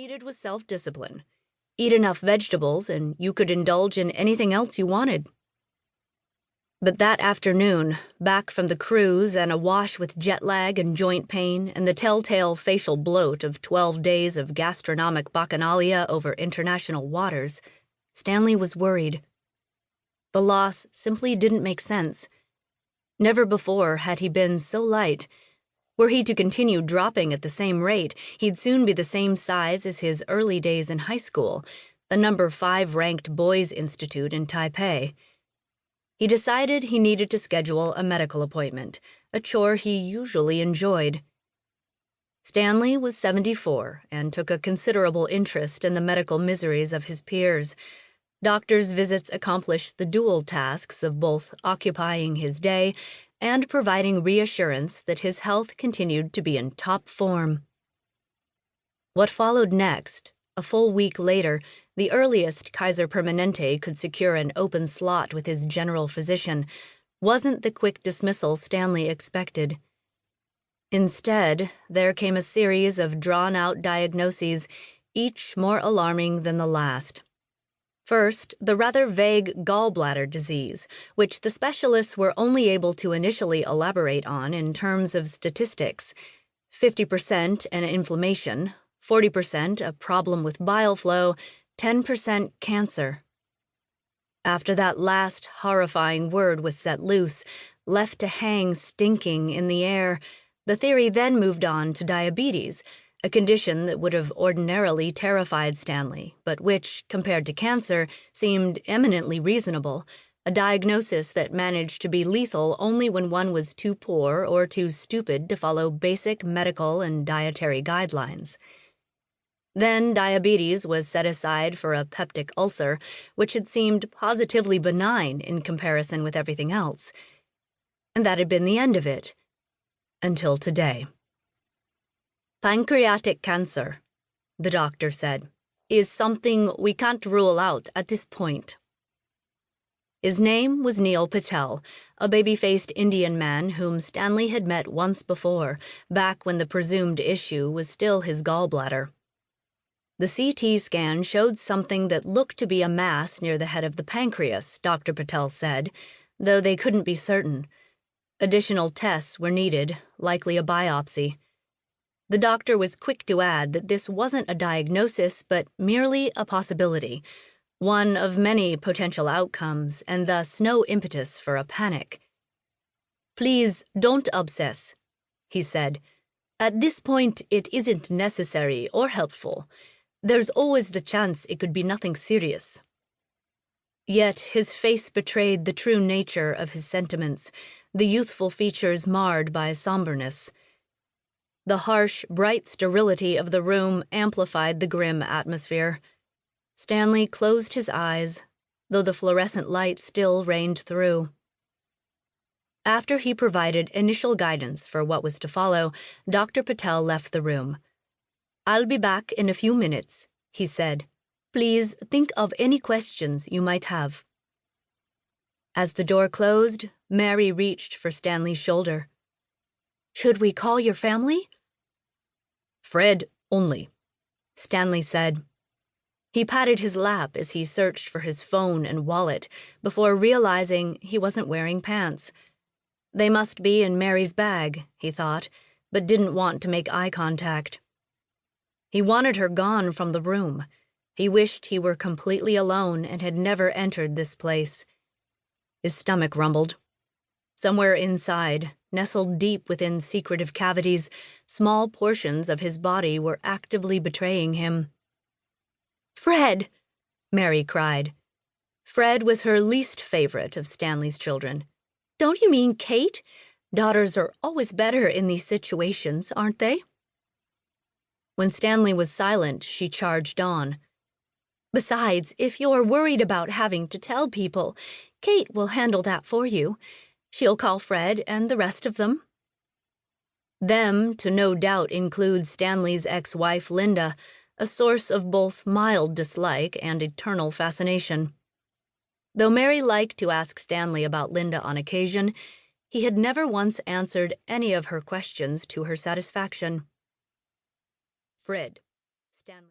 needed was self-discipline. Eat enough vegetables and you could indulge in anything else you wanted. But that afternoon, back from the cruise and awash with jet lag and joint pain and the telltale facial bloat of 12 days of gastronomic bacchanalia over international waters, Stanley was worried. The loss simply didn't make sense. Never before had he been so light. Were he to continue dropping at the same rate, he'd soon be the same size as his early days in high school, the number 5 ranked boys' institute in Taipei. He decided he needed to schedule a medical appointment, a chore he usually enjoyed. Stanley was 74 and took a considerable interest in the medical miseries of his peers. Doctors' visits accomplished the dual tasks of both occupying his day and providing reassurance that his health continued to be in top form. What followed next, a full week later, the earliest Kaiser Permanente could secure an open slot with his general physician, wasn't the quick dismissal Stanley expected. Instead, there came a series of drawn-out diagnoses, each more alarming than the last. First, the rather vague gallbladder disease, which the specialists were only able to initially elaborate on in terms of statistics. 50% an inflammation, 40% a problem with bile flow, 10% cancer. After that last horrifying word was set loose, left to hang stinking in the air, the theory then moved on to diabetes, a condition that would have ordinarily terrified Stanley, but which, compared to cancer, seemed eminently reasonable, a diagnosis that managed to be lethal only when one was too poor or too stupid to follow basic medical and dietary guidelines. Then diabetes was set aside for a peptic ulcer, which had seemed positively benign in comparison with everything else. And that had been the end of it. Until today. Pancreatic cancer, the doctor said, is something we can't rule out at this point. His name was Neil Patel, a baby-faced Indian man whom Stanley had met once before, back when the presumed issue was still his gallbladder. The CT scan showed something that looked to be a mass near the head of the pancreas, Dr. Patel said, though they couldn't be certain. Additional tests were needed, likely a biopsy. The doctor was quick to add that this wasn't a diagnosis, but merely a possibility, one of many potential outcomes, and thus no impetus for a panic. "Please don't obsess," he said. "At this point, it isn't necessary or helpful. There's always the chance it could be nothing serious." Yet his face betrayed the true nature of his sentiments, the youthful features marred by somberness. The harsh, bright sterility of the room amplified the grim atmosphere. Stanley closed his eyes, though the fluorescent light still rained through. After he provided initial guidance for what was to follow, Dr. Patel left the room. "I'll be back in a few minutes," he said. "Please think of any questions you might have." As the door closed, Mary reached for Stanley's shoulder. "Should we call your family?" "Fred only," Stanley said. He patted his lap as he searched for his phone and wallet before realizing he wasn't wearing pants. They must be in Mary's bag, he thought, but didn't want to make eye contact. He wanted her gone from the room. He wished he were completely alone and had never entered this place. His stomach rumbled. Somewhere inside, nestled deep within secretive cavities, small portions of his body were actively betraying him. "Fred!" Mary cried. Fred was her least favorite of Stanley's children. "Don't you mean Kate? Daughters are always better in these situations, aren't they?" When Stanley was silent, she charged on. "Besides, if you're worried about having to tell people, Kate will handle that for you. She'll call Fred and the rest of them." Them to no doubt include Stanley's ex-wife Linda, a source of both mild dislike and eternal fascination. Though Mary liked to ask Stanley about Linda on occasion, he had never once answered any of her questions to her satisfaction. "Fred," Stanley